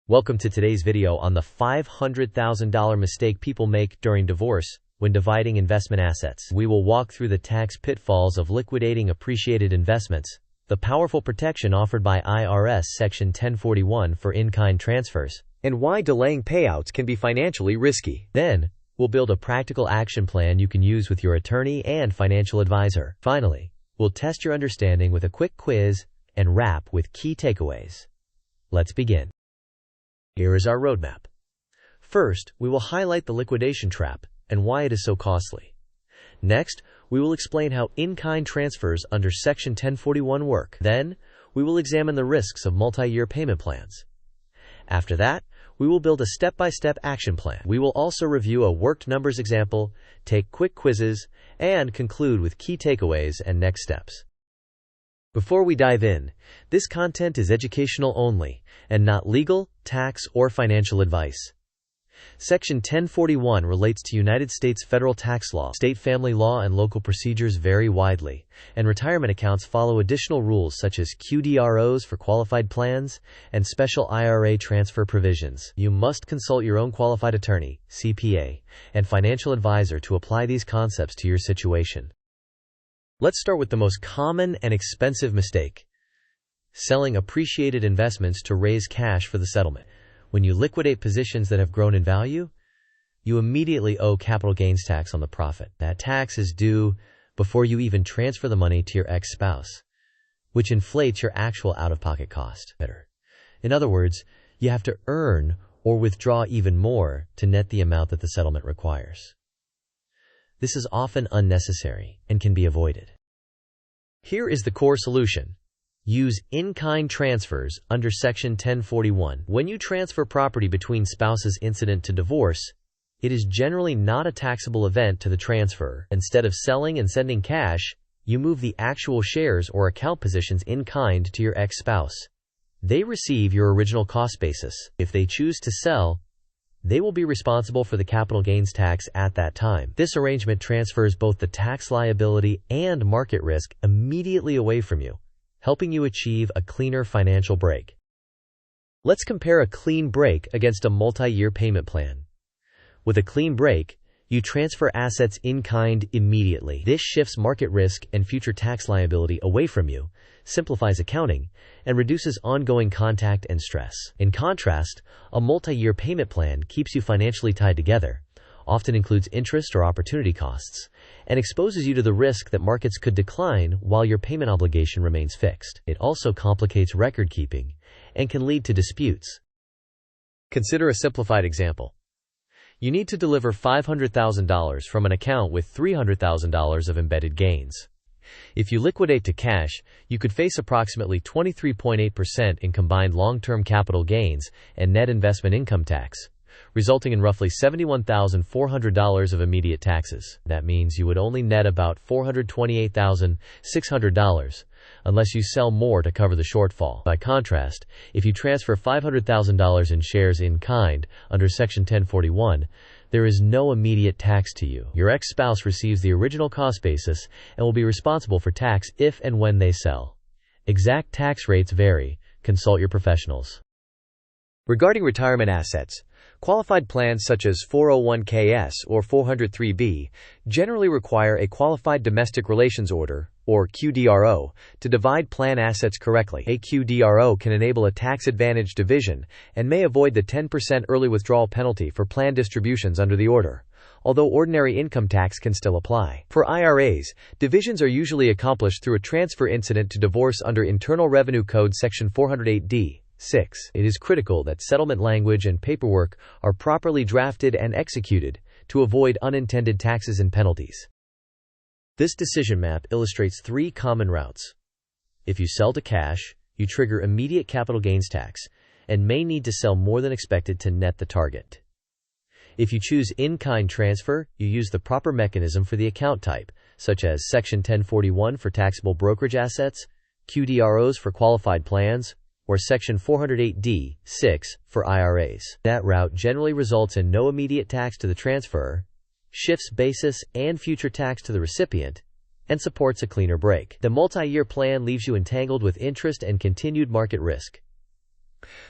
Welcome to today's video on the $500,000 mistake people make during divorce when dividing investment assets. We will walk through the tax pitfalls of liquidating appreciated investments, the powerful protection offered by IRS Section 1041 for in-kind transfers, and why delaying payouts can be financially risky. Then, we'll build a practical action plan you can use with your attorney and financial advisor. Finally, we'll test your understanding with a quick quiz and wrap with key takeaways. Let's begin. Here is our roadmap. First, we will highlight the liquidation trap and why it is so costly. Next, we will explain how in-kind transfers under Section 1041 work. Then, we will examine the risks of multi-year payment plans. After that, we will build a step-by-step action plan. We will also review a worked numbers example, take quick quizzes, and conclude with key takeaways and next steps. Before we dive in, this content is educational only and not legal, tax, or financial advice. Section 1041 relates to United States federal tax law. State family law and local procedures vary widely, and retirement accounts follow additional rules such as QDROs for qualified plans and special IRA transfer provisions. You must consult your own qualified attorney, CPA, and financial advisor to apply these concepts to your situation. Let's start with the most common and expensive mistake: selling appreciated investments to raise cash for the settlement. When you liquidate positions that have grown in value, you immediately owe capital gains tax on the profit. That tax is due before you even transfer the money to your ex-spouse, which inflates your actual out-of-pocket cost. In other words, you have to earn or withdraw even more to net the amount that the settlement requires. This is often unnecessary and can be avoided. Here is the core solution. Use in-kind transfers under Section 1041. When you transfer property between spouses incident to divorce, it is generally not a taxable event to the transferor. Instead of selling and sending cash, you move the actual shares or account positions in kind to your ex-spouse. They receive your original cost basis. If they choose to sell, they will be responsible for the capital gains tax at that time. This arrangement transfers both the tax liability and market risk immediately away from you, helping you achieve a cleaner financial break. Let's compare a clean break against a multi-year payment plan. With a clean break, you transfer assets in kind immediately. This shifts market risk and future tax liability away from you, simplifies accounting, and reduces ongoing contact and stress. In contrast, a multi-year payment plan keeps you financially tied together, often includes interest or opportunity costs, and exposes you to the risk that markets could decline while your payment obligation remains fixed. It also complicates record keeping and can lead to disputes. Consider a simplified example. You need to deliver $500,000 from an account with $300,000 of embedded gains. If you liquidate to cash, you could face approximately 23.8% in combined long-term capital gains and net investment income tax, resulting in roughly $71,400 of immediate taxes. That means you would only net about $428,600 unless you sell more to cover the shortfall. By contrast, if you transfer $500,000 in shares in kind under Section 1041, there is no immediate tax to you. Your ex-spouse receives the original cost basis and will be responsible for tax if and when they sell. Exact tax rates vary. Consult your professionals. Regarding retirement assets, qualified plans such as 401ks or 403b generally require a qualified domestic relations order, or QDRO, to divide plan assets correctly. A QDRO can enable a tax-advantaged division and may avoid the 10% early withdrawal penalty for plan distributions under the order, although ordinary income tax can still apply. For IRAs, divisions are usually accomplished through a transfer incident to divorce under Internal Revenue Code Section 408d. 6. It is critical that settlement language and paperwork are properly drafted and executed to avoid unintended taxes and penalties. This decision map illustrates 3 common routes. If you sell to cash, you trigger immediate capital gains tax and may need to sell more than expected to net the target. If you choose in-kind transfer, you use the proper mechanism for the account type, such as Section 1041 for taxable brokerage assets, QDROs for qualified plans, or Section 408d. 6 for IRAs. That route generally results in no immediate tax to the transferor, shifts basis and future tax to the recipient, and supports a cleaner break. The multi-year plan leaves you entangled with interest and continued market risk.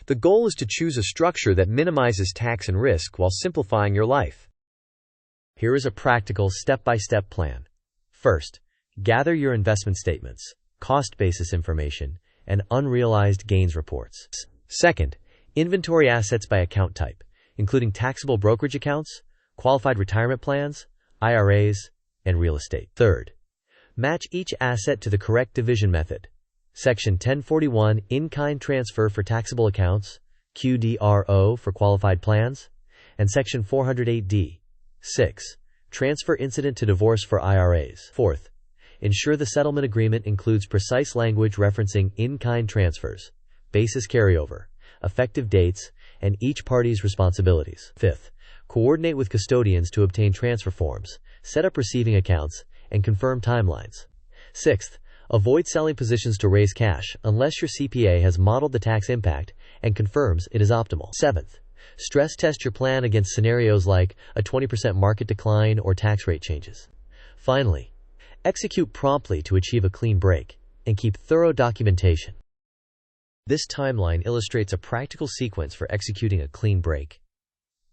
The goal is to choose a structure that minimizes tax and risk while simplifying your life. Here is a practical step-by-step plan. First, gather your investment statements, cost basis information, and unrealized gains reports. Second, inventory assets by account type, including taxable brokerage accounts, qualified retirement plans, IRAs, and real estate. Third, match each asset to the correct division method. Section 1041 in-kind transfer for taxable accounts, QDRO for qualified plans, and Section 408D. 6. Transfer incident to divorce for IRAs. Fourth, ensure the settlement agreement includes precise language referencing in-kind transfers, basis carryover, effective dates, and each party's responsibilities. Fifth, coordinate with custodians to obtain transfer forms, set up receiving accounts, and confirm timelines. Sixth, avoid selling positions to raise cash unless your CPA has modeled the tax impact and confirms it is optimal. Seventh, stress test your plan against scenarios like a 20% market decline or tax rate changes. Finally, execute promptly to achieve a clean break and keep thorough documentation. This timeline illustrates a practical sequence for executing a clean break.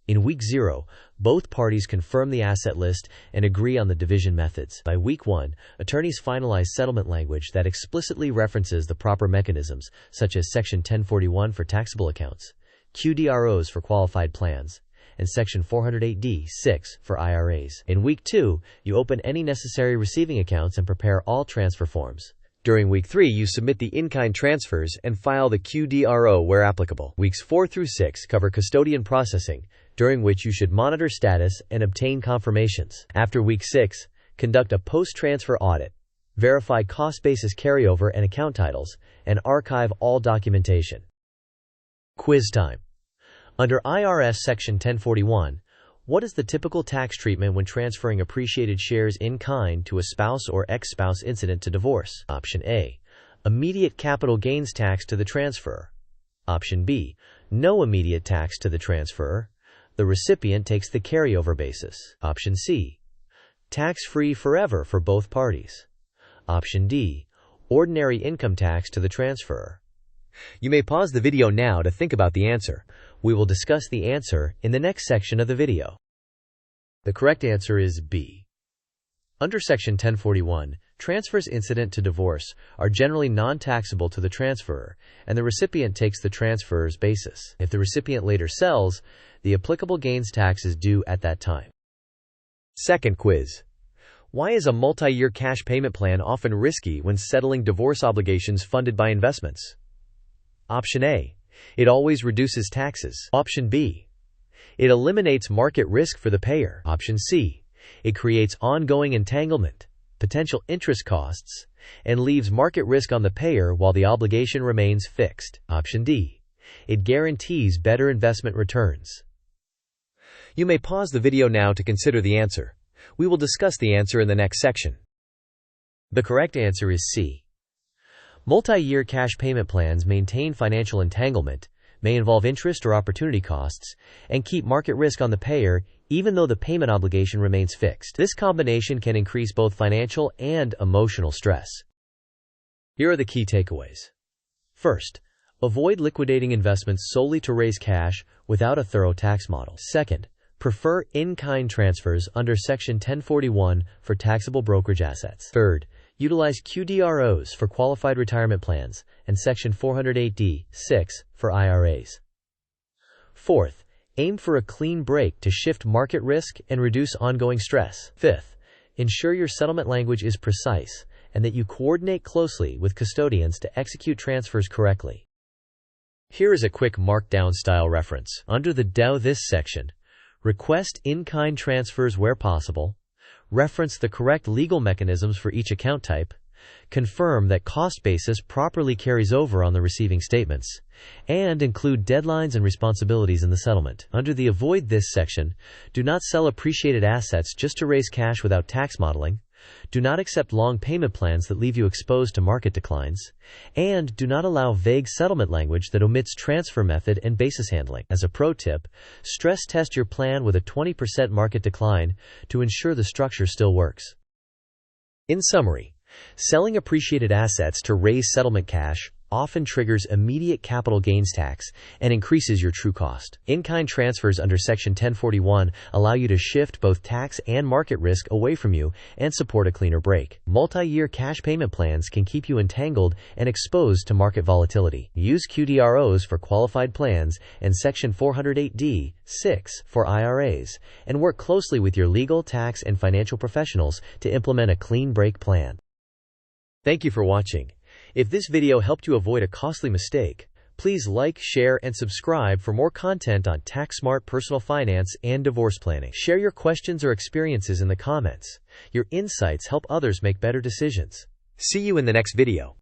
In week 0, both parties confirm the asset list and agree on the division methods. By week 1, attorneys finalize settlement language that explicitly references the proper mechanisms, such as Section 1041 for taxable accounts, QDROs for qualified plans, and Section 408D. 6 for IRAs. In week 2, you open any necessary receiving accounts and prepare all transfer forms. During week 3, you submit the in-kind transfers and file the QDRO where applicable. Weeks 4 through 6 cover custodian processing, during which you should monitor status and obtain confirmations. After week 6, conduct a post-transfer audit, verify cost basis carryover and account titles, and archive all documentation. Quiz time. Under IRS Section 1041, what is the typical tax treatment when transferring appreciated shares in kind to a spouse or ex-spouse incident to divorce? Option A, immediate capital gains tax to the transferor. Option B, no immediate tax to the transferor. The recipient takes the carryover basis. Option C, tax-free forever for both parties. Option D, ordinary income tax to the transferor. You may pause the video now to think about the answer. We will discuss the answer in the next section of the video. The correct answer is B. Under Section 1041, transfers incident to divorce are generally non-taxable to the transferor, and the recipient takes the transferor's basis. If the recipient later sells, the applicable gains tax is due at that time. Second quiz. Why is a multi-year cash payment plan often risky when settling divorce obligations funded by investments? Option A, it always reduces taxes. Option B, it eliminates market risk for the payer. Option C, it creates ongoing entanglement, potential interest costs, and leaves market risk on the payer while the obligation remains fixed. Option D, it guarantees better investment returns. You may pause the video now to consider the answer. We will discuss the answer in the next section. The correct answer is C. Multi-year cash payment plans maintain financial entanglement, may involve interest or opportunity costs, and keep market risk on the payer even though the payment obligation remains fixed. This combination can increase both financial and emotional stress. Here are the key takeaways. First, avoid liquidating investments solely to raise cash without a thorough tax model. Second, prefer in-kind transfers under Section 1041 for taxable brokerage assets. Third, utilize QDROs for qualified retirement plans and Section 408D. 6 for IRAs. Fourth, aim for a clean break to shift market risk and reduce ongoing stress. Fifth, ensure your settlement language is precise and that you coordinate closely with custodians to execute transfers correctly. Here is a quick Markdown style reference. Under the DO this section, request in-kind transfers where possible, reference the correct legal mechanisms for each account type, confirm that cost basis properly carries over on the receiving statements, and include deadlines and responsibilities in the settlement. Under the Avoid This section, do not sell appreciated assets just to raise cash without tax modeling, do not accept long payment plans that leave you exposed to market declines, and do not allow vague settlement language that omits transfer method and basis handling. As a pro tip, stress test your plan with a 20% market decline to ensure the structure still works. In summary, selling appreciated assets to raise settlement cash often triggers immediate capital gains tax and increases your true cost. In-kind transfers under Section 1041 allow you to shift both tax and market risk away from you and support a cleaner break. Multi-year cash payment plans can keep you entangled and exposed to market volatility. Use QDROs for qualified plans and Section 408(d)(6) for IRAs, and work closely with your legal, tax, and financial professionals to implement a clean break plan. Thank you for watching. If this video helped you avoid a costly mistake, please like, share, and subscribe for more content on tax-smart personal finance and divorce planning. Share your questions or experiences in the comments. Your insights help others make better decisions. See you in the next video.